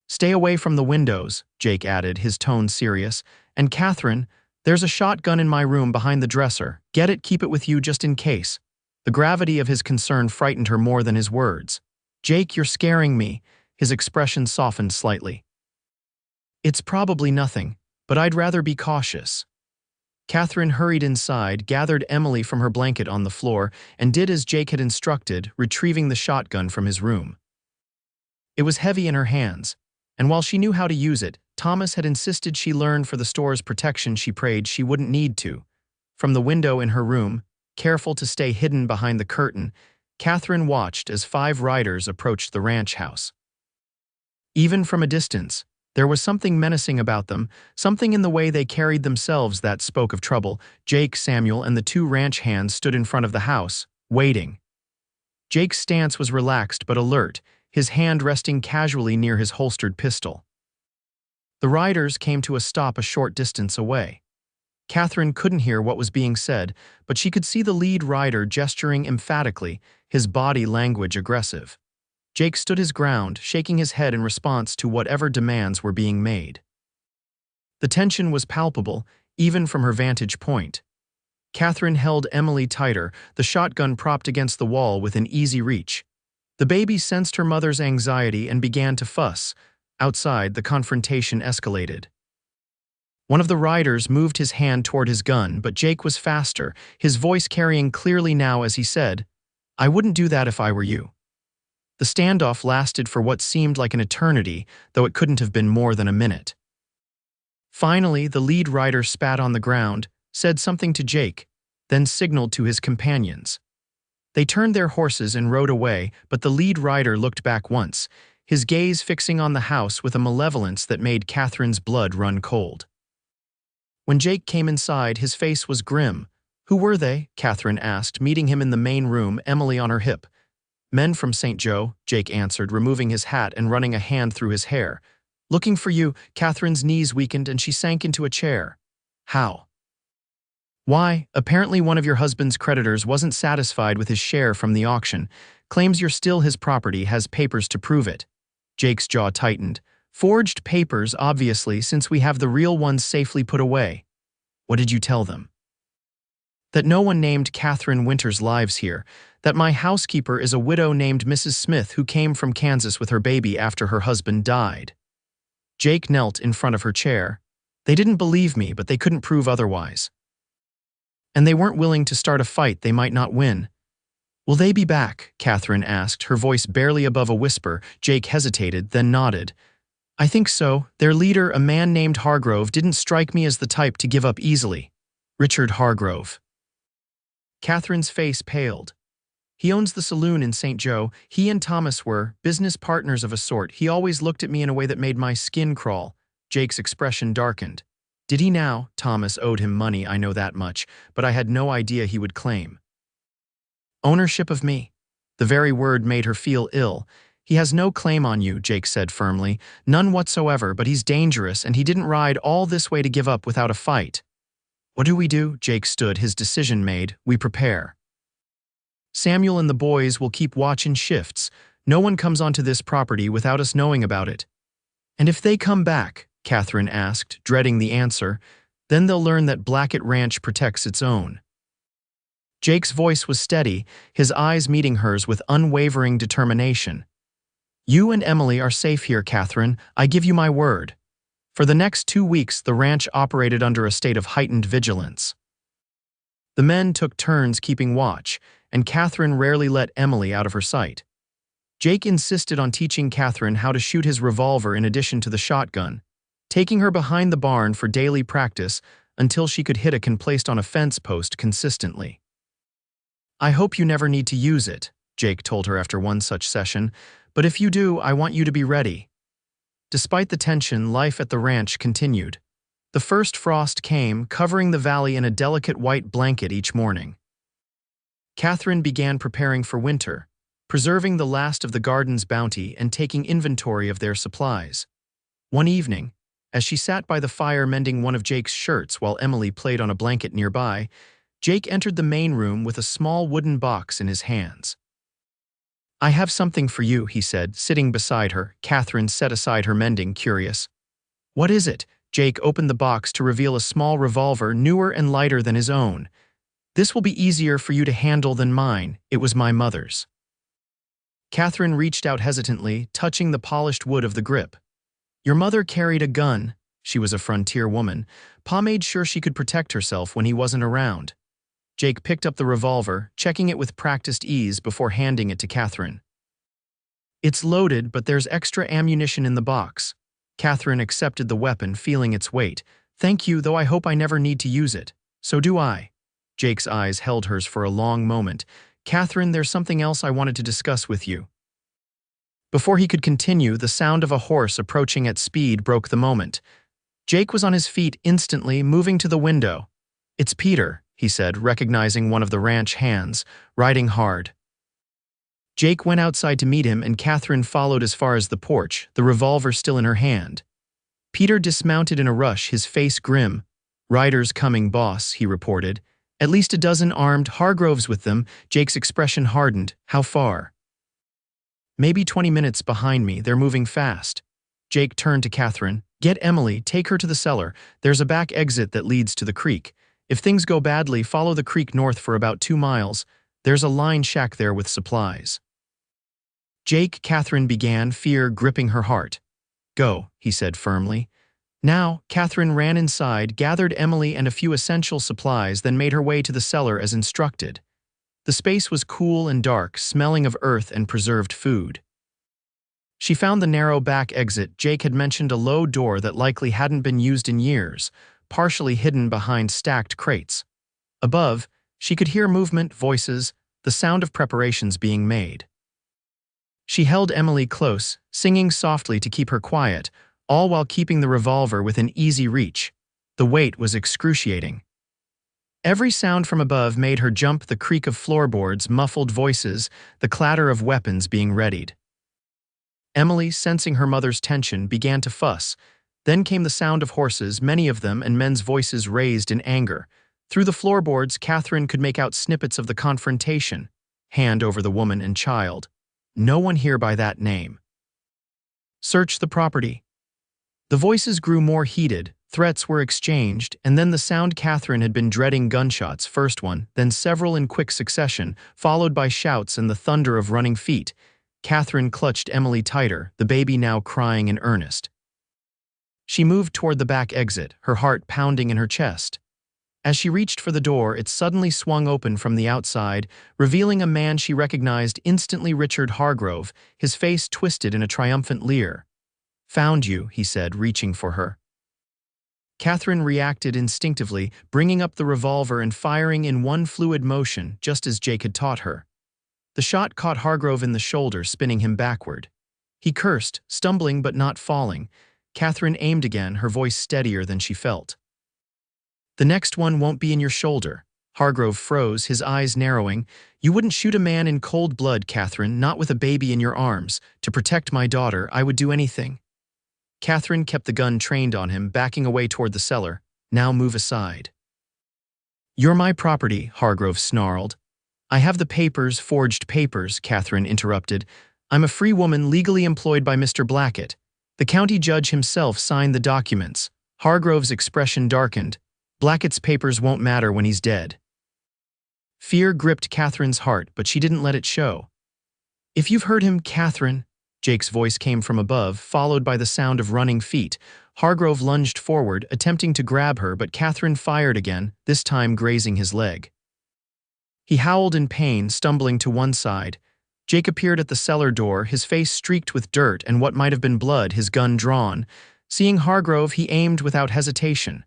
"Stay away from the windows," Jake added, his tone serious. "And Catherine, there's a shotgun in my room behind the dresser. Get it, keep it with you just in case." The gravity of his concern frightened her more than his words. "Jake, you're scaring me." His expression softened slightly. "It's probably nothing, but I'd rather be cautious." Catherine hurried inside, gathered Emily from her blanket on the floor, and did as Jake had instructed, retrieving the shotgun from his room. It was heavy in her hands, and while she knew how to use it, Thomas had insisted she learn for the store's protection. She prayed she wouldn't need to. From the window in her room, careful to stay hidden behind the curtain, Catherine watched as 5 riders approached the ranch house. Even from a distance, there was something menacing about them, something in the way they carried themselves that spoke of trouble. Jake, Samuel, and the 2 ranch hands stood in front of the house, waiting. Jake's stance was relaxed but alert, his hand resting casually near his holstered pistol. The riders came to a stop a short distance away. Catherine couldn't hear what was being said, but she could see the lead rider gesturing emphatically, his body language aggressive. Jake stood his ground, shaking his head in response to whatever demands were being made. The tension was palpable, even from her vantage point. Catherine held Emily tighter, the shotgun propped against the wall within easy reach. The baby sensed her mother's anxiety and began to fuss. Outside, the confrontation escalated. One of the riders moved his hand toward his gun, but Jake was faster, his voice carrying clearly now as he said, "I wouldn't do that if I were you." The standoff lasted for what seemed like an eternity, though it couldn't have been more than a minute. Finally, the lead rider spat on the ground, said something to Jake, then signaled to his companions. They turned their horses and rode away, but the lead rider looked back once, his gaze fixing on the house with a malevolence that made Catherine's blood run cold. When Jake came inside, his face was grim. "Who were they?" Catherine asked, meeting him in the main room, Emily on her hip. "Men from St. Joe," Jake answered, removing his hat and running a hand through his hair. "Looking for you." Catherine's knees weakened and she sank into a chair. "How?" "Why, apparently one of your husband's creditors wasn't satisfied with his share from the auction, claims you're still his property, has papers to prove it." Jake's jaw tightened. "Forged papers, obviously, since we have the real ones safely put away." "What did you tell them?" "That no one named Catherine Winters lives here, that my housekeeper is a widow named Mrs. Smith who came from Kansas with her baby after her husband died." Jake knelt in front of her chair. "They didn't believe me, but they couldn't prove otherwise. And they weren't willing to start a fight they might not win." "Will they be back?" Catherine asked, her voice barely above a whisper. Jake hesitated, then nodded. "I think so. Their leader, a man named Hargrove, didn't strike me as the type to give up easily." "Richard Hargrove." Catherine's face paled. "He owns the saloon in St. Joe. He and Thomas were business partners of a sort. He always looked at me in a way that made my skin crawl." Jake's expression darkened. "Did he now?" "Thomas owed him money, I know that much, but I had no idea he would claim ownership of me." The very word made her feel ill. "He has no claim on you," Jake said firmly. "None whatsoever, but he's dangerous, and he didn't ride all this way to give up without a fight." "What do we do?" Jake stood, his decision made. "We prepare. Samuel and the boys will keep watch in shifts. No one comes onto this property without us knowing about it." "And if they come back?" Catherine asked, dreading the answer. "Then they'll learn that Blackett Ranch protects its own." Jake's voice was steady, his eyes meeting hers with unwavering determination. "You and Emily are safe here, Catherine. I give you my word." For the next 2 weeks, the ranch operated under a state of heightened vigilance. The men took turns keeping watch, and Catherine rarely let Emily out of her sight. Jake insisted on teaching Catherine how to shoot his revolver in addition to the shotgun, taking her behind the barn for daily practice until she could hit a can placed on a fence post consistently. "I hope you never need to use it," Jake told her after one such session, "but if you do, I want you to be ready." Despite the tension, life at the ranch continued. The first frost came, covering the valley in a delicate white blanket each morning. Catherine began preparing for winter, preserving the last of the garden's bounty and taking inventory of their supplies. One evening, as she sat by the fire mending one of Jake's shirts while Emily played on a blanket nearby, Jake entered the main room with a small wooden box in his hands. "I have something for you," he said, sitting beside her. Catherine set aside her mending, curious. "What is it?" Jake opened the box to reveal a small revolver, newer and lighter than his own. "This will be easier for you to handle than mine. It was my mother's." Catherine reached out hesitantly, touching the polished wood of the grip. "Your mother carried a gun." She was a frontier woman. Pa made sure she could protect herself when he wasn't around. Jake picked up the revolver, checking it with practiced ease before handing it to Catherine. "It's loaded, but there's extra ammunition in the box." Catherine accepted the weapon, feeling its weight. "Thank you, though I hope I never need to use it." "So do I." Jake's eyes held hers for a long moment. "Catherine, there's something else I wanted to discuss with you." Before he could continue, the sound of a horse approaching at speed broke the moment. Jake was on his feet instantly, moving to the window. "It's Peter," he said, recognizing one of the ranch hands, riding hard. Jake went outside to meet him, and Catherine followed as far as the porch, the revolver still in her hand. Peter dismounted in a rush, his face grim. "Riders coming, boss," he reported. "At least a dozen armed, Hargroves with them." Jake's expression hardened. "How far?" "Maybe 20 minutes behind me. They're moving fast." Jake turned to Catherine. "Get Emily, take her to the cellar. There's a back exit that leads to the creek. If things go badly, follow the creek north for about 2 miles. There's a line shack there with supplies." "Jake," Catherine began, fear gripping her heart. "Go," he said firmly. Now, Catherine ran inside, gathered Emily and a few essential supplies, then made her way to the cellar as instructed. The space was cool and dark, smelling of earth and preserved food. She found the narrow back exit. Jake had mentioned a low door that likely hadn't been used in years, partially hidden behind stacked crates. Above, she could hear movement, voices, the sound of preparations being made. She held Emily close, singing softly to keep her quiet, all while keeping the revolver within easy reach. The weight was excruciating. Every sound from above made her jump: the creak of floorboards, muffled voices, the clatter of weapons being readied. Emily, sensing her mother's tension, began to fuss. Then came the sound of horses, many of them, and men's voices raised in anger. Through the floorboards, Catherine could make out snippets of the confrontation. Hand over the woman and child. "No one here by that name." "Search the property." The voices grew more heated, threats were exchanged, and then the sound Catherine had been dreading: gunshots, first one, then several in quick succession, followed by shouts and the thunder of running feet. Catherine clutched Emily tighter, the baby now crying in earnest. She moved toward the back exit, her heart pounding in her chest. As she reached for the door, it suddenly swung open from the outside, revealing a man she recognized instantly: Richard Hargrove, his face twisted in a triumphant leer. "Found you," he said, reaching for her. Catherine reacted instinctively, bringing up the revolver and firing in one fluid motion, just as Jake had taught her. The shot caught Hargrove in the shoulder, spinning him backward. He cursed, stumbling but not falling. Catherine aimed again, her voice steadier than she felt. "The next one won't be in your shoulder." Hargrove froze, his eyes narrowing. "You wouldn't shoot a man in cold blood, Catherine, not with a baby in your arms. To protect my daughter, I would do anything." Catherine kept the gun trained on him, backing away toward the cellar. "Now move aside." "You're my property," Hargrove snarled. "I have the papers." "Forged papers," Catherine interrupted. "I'm a free woman legally employed by Mr. Blackett. The county judge himself signed the documents." Hargrove's expression darkened. "Blackett's papers won't matter when he's dead." Fear gripped Catherine's heart, but she didn't let it show. "If you've heard him, Catherine," Jake's voice came from above, followed by the sound of running feet. Hargrove lunged forward, attempting to grab her, but Catherine fired again, this time grazing his leg. He howled in pain, stumbling to one side. Jake appeared at the cellar door, his face streaked with dirt and what might have been blood, his gun drawn. Seeing Hargrove, he aimed without hesitation.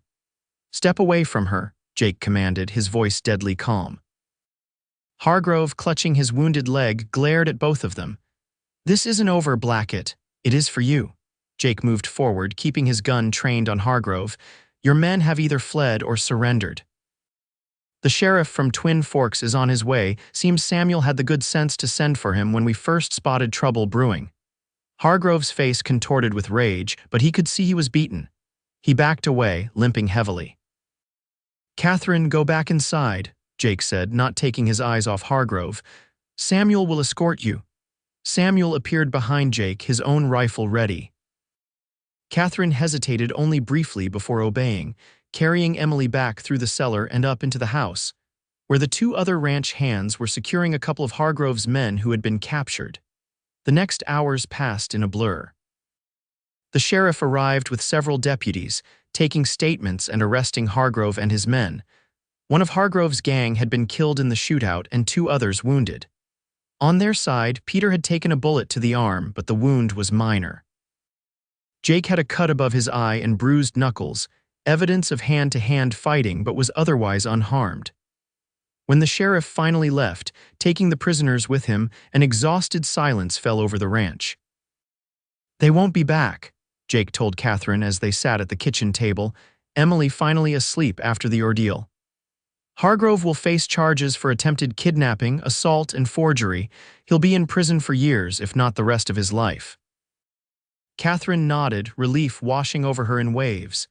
"Step away from her," Jake commanded, his voice deadly calm. Hargrove, clutching his wounded leg, glared at both of them. "This isn't over, Blackett. It is for you." Jake moved forward, keeping his gun trained on Hargrove. Your men have either fled or surrendered. The sheriff from Twin Forks is on his way. Seems Samuel had the good sense to send for him when we first spotted trouble brewing. Hargrove's face contorted with rage, but he could see he was beaten. He backed away, limping heavily. "Catherine, go back inside," Jake said, not taking his eyes off Hargrove. "Samuel will escort you." Samuel appeared behind Jake, his own rifle ready. Catherine hesitated only briefly before obeying, carrying Emily back through the cellar and up into the house, where the two other ranch hands were securing a couple of Hargrove's men who had been captured. The next hours passed in a blur. The sheriff arrived with several deputies, taking statements and arresting Hargrove and his men. One of Hargrove's gang had been killed in the shootout and two others wounded. On their side, Peter had taken a bullet to the arm, but the wound was minor. Jake had a cut above his eye and bruised knuckles, evidence of hand-to-hand fighting, but was otherwise unharmed. When the sheriff finally left, taking the prisoners with him, an exhausted silence fell over the ranch. "They won't be back," Jake told Catherine as they sat at the kitchen table, Emily finally asleep after the ordeal. "Hargrove will face charges for attempted kidnapping, assault, and forgery. He'll be in prison for years, if not the rest of his life." Catherine nodded, relief washing over her in waves.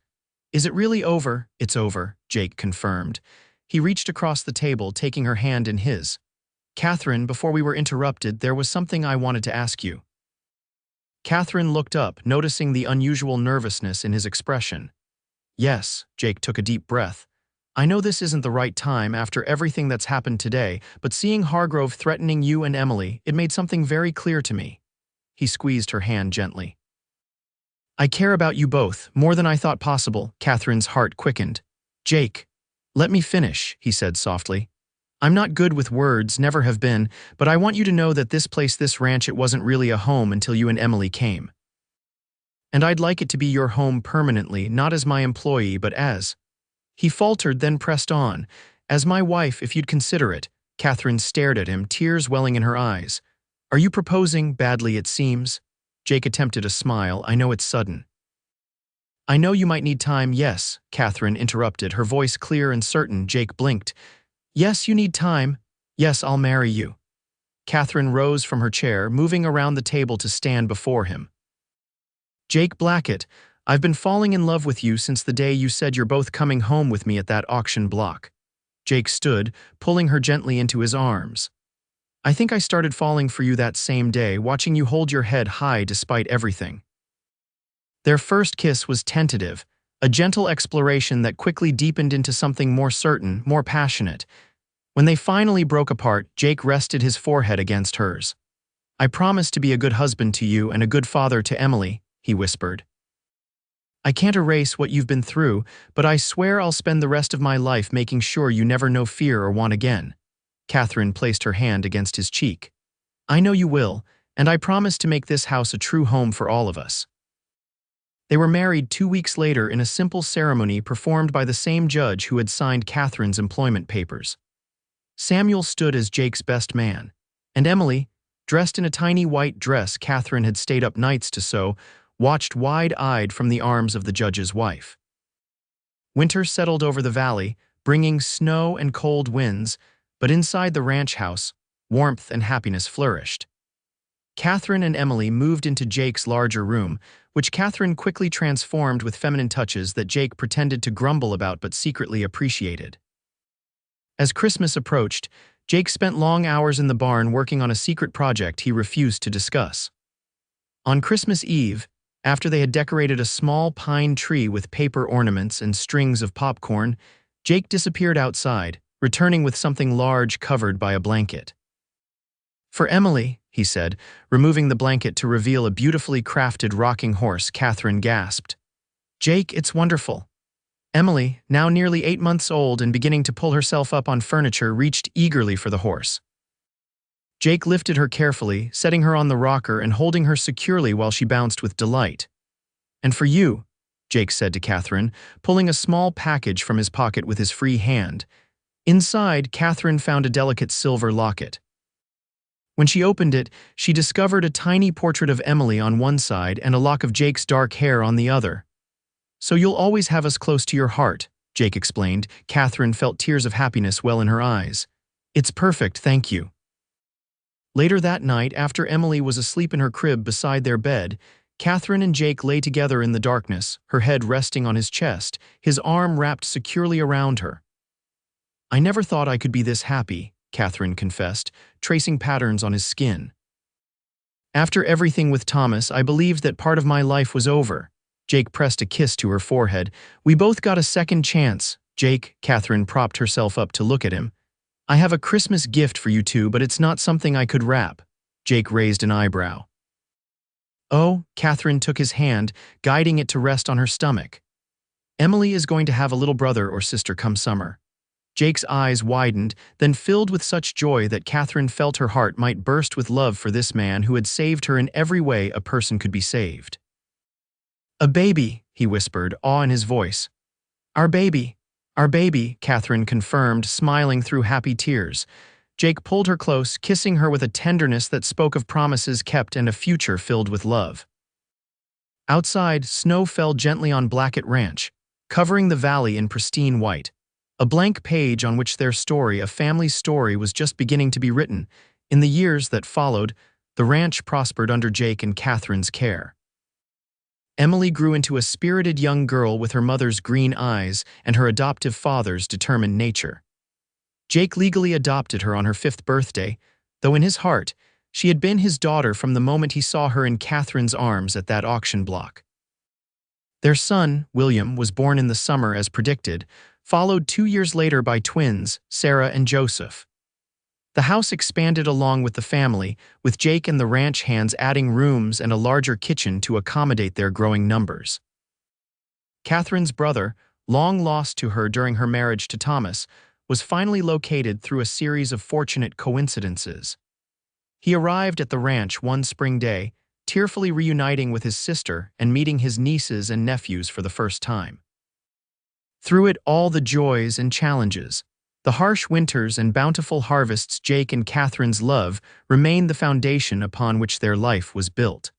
"Is it really over?" "It's over," Jake confirmed. He reached across the table, taking her hand in his. "Catherine, before we were interrupted, there was something I wanted to ask you." Catherine looked up, noticing the unusual nervousness in his expression. "Yes," Jake took a deep breath. "I know this isn't the right time after everything that's happened today, but seeing Hargrove threatening you and Emily, it made something very clear to me." He squeezed her hand gently. "I care about you both, more than I thought possible." Catherine's heart quickened. "Jake, let me finish," he said softly. "I'm not good with words, never have been, but I want you to know that this place, this ranch, it wasn't really a home until you and Emily came. And I'd like it to be your home permanently, not as my employee, but as—" He faltered, then pressed on. "As my wife, if you'd consider it." Catherine stared at him, tears welling in her eyes. "Are you proposing, badly it seems?" Jake attempted a smile. "I know it's sudden." "I know you might need time." "Yes," Catherine interrupted, her voice clear and certain. Jake blinked. "Yes, you need time. Yes, I'll marry you." Catherine rose from her chair, moving around the table to stand before him. "Jake Blackett, I've been falling in love with you since the day you said you're both coming home with me at that auction block." Jake stood, pulling her gently into his arms. "I think I started falling for you that same day, watching you hold your head high despite everything." Their first kiss was tentative, a gentle exploration that quickly deepened into something more certain, more passionate. When they finally broke apart, Jake rested his forehead against hers. "I promise to be a good husband to you and a good father to Emily," he whispered. "I can't erase what you've been through, but I swear I'll spend the rest of my life making sure you never know fear or want again." Catherine placed her hand against his cheek. "I know you will, and I promise to make this house a true home for all of us." They were married 2 weeks later in a simple ceremony performed by the same judge who had signed Catherine's employment papers. Samuel stood as Jake's best man, and Emily, dressed in a tiny white dress Catherine had stayed up nights to sew, watched wide-eyed from the arms of the judge's wife. Winter settled over the valley, bringing snow and cold winds, but inside the ranch house, warmth and happiness flourished. Catherine and Emily moved into Jake's larger room, which Catherine quickly transformed with feminine touches that Jake pretended to grumble about but secretly appreciated. As Christmas approached, Jake spent long hours in the barn working on a secret project he refused to discuss. On Christmas Eve, after they had decorated a small pine tree with paper ornaments and strings of popcorn, Jake disappeared outside, returning with something large covered by a blanket. "For Emily," he said, removing the blanket to reveal a beautifully crafted rocking horse. Catherine gasped. "Jake, it's wonderful." Emily, now nearly 8 months old and beginning to pull herself up on furniture, reached eagerly for the horse. Jake lifted her carefully, setting her on the rocker and holding her securely while she bounced with delight. "And for you," Jake said to Catherine, pulling a small package from his pocket with his free hand. Inside, Catherine found a delicate silver locket. When she opened it, she discovered a tiny portrait of Emily on one side and a lock of Jake's dark hair on the other. So you'll always have us close to your heart, Jake explained. Catherine felt tears of happiness well in her eyes. It's perfect, thank you. Later that night, after Emily was asleep in her crib beside their bed, Catherine and Jake lay together in the darkness, her head resting on his chest, his arm wrapped securely around her. I never thought I could be this happy, Catherine confessed, tracing patterns on his skin. After everything with Thomas, I believed that part of my life was over. Jake pressed a kiss to her forehead. We both got a second chance. Jake, Catherine propped herself up to look at him. I have a Christmas gift for you two, but it's not something I could wrap. Jake raised an eyebrow. Oh, Catherine took his hand, guiding it to rest on her stomach. Emily is going to have a little brother or sister come summer. Jake's eyes widened, then filled with such joy that Catherine felt her heart might burst with love for this man who had saved her in every way a person could be saved. A baby, he whispered, awe in his voice. Our baby, Catherine confirmed, smiling through happy tears. Jake pulled her close, kissing her with a tenderness that spoke of promises kept and a future filled with love. Outside, snow fell gently on Blackett Ranch, covering the valley in pristine white. A blank page on which their story, a family's story, was just beginning to be written. In the years that followed, the ranch prospered under Jake and Catherine's care. Emily grew into a spirited young girl with her mother's green eyes and her adoptive father's determined nature. Jake legally adopted her on her 5th birthday, though in his heart, she had been his daughter from the moment he saw her in Catherine's arms at that auction block. Their son, William, was born in the summer as predicted, followed 2 years later by twins, Sarah and Joseph. The house expanded along with the family, with Jake and the ranch hands adding rooms and a larger kitchen to accommodate their growing numbers. Catherine's brother, long lost to her during her marriage to Thomas, was finally located through a series of fortunate coincidences. He arrived at the ranch one spring day, tearfully reuniting with his sister and meeting his nieces and nephews for the first time. Through it all, the joys and challenges, the harsh winters and bountiful harvests, Jake and Catherine's love remained the foundation upon which their life was built.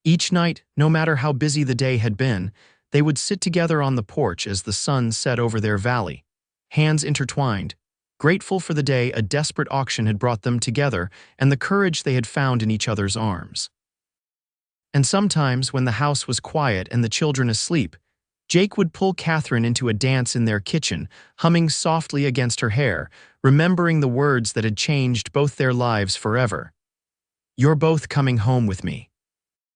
Each night, no matter how busy the day had been, they would sit together on the porch as the sun set over their valley, hands intertwined, grateful for the day a desperate auction had brought them together and the courage they had found in each other's arms. And sometimes, when the house was quiet and the children asleep, Jake would pull Catherine into a dance in their kitchen, humming softly against her hair, remembering the words that had changed both their lives forever. You're both coming home with me.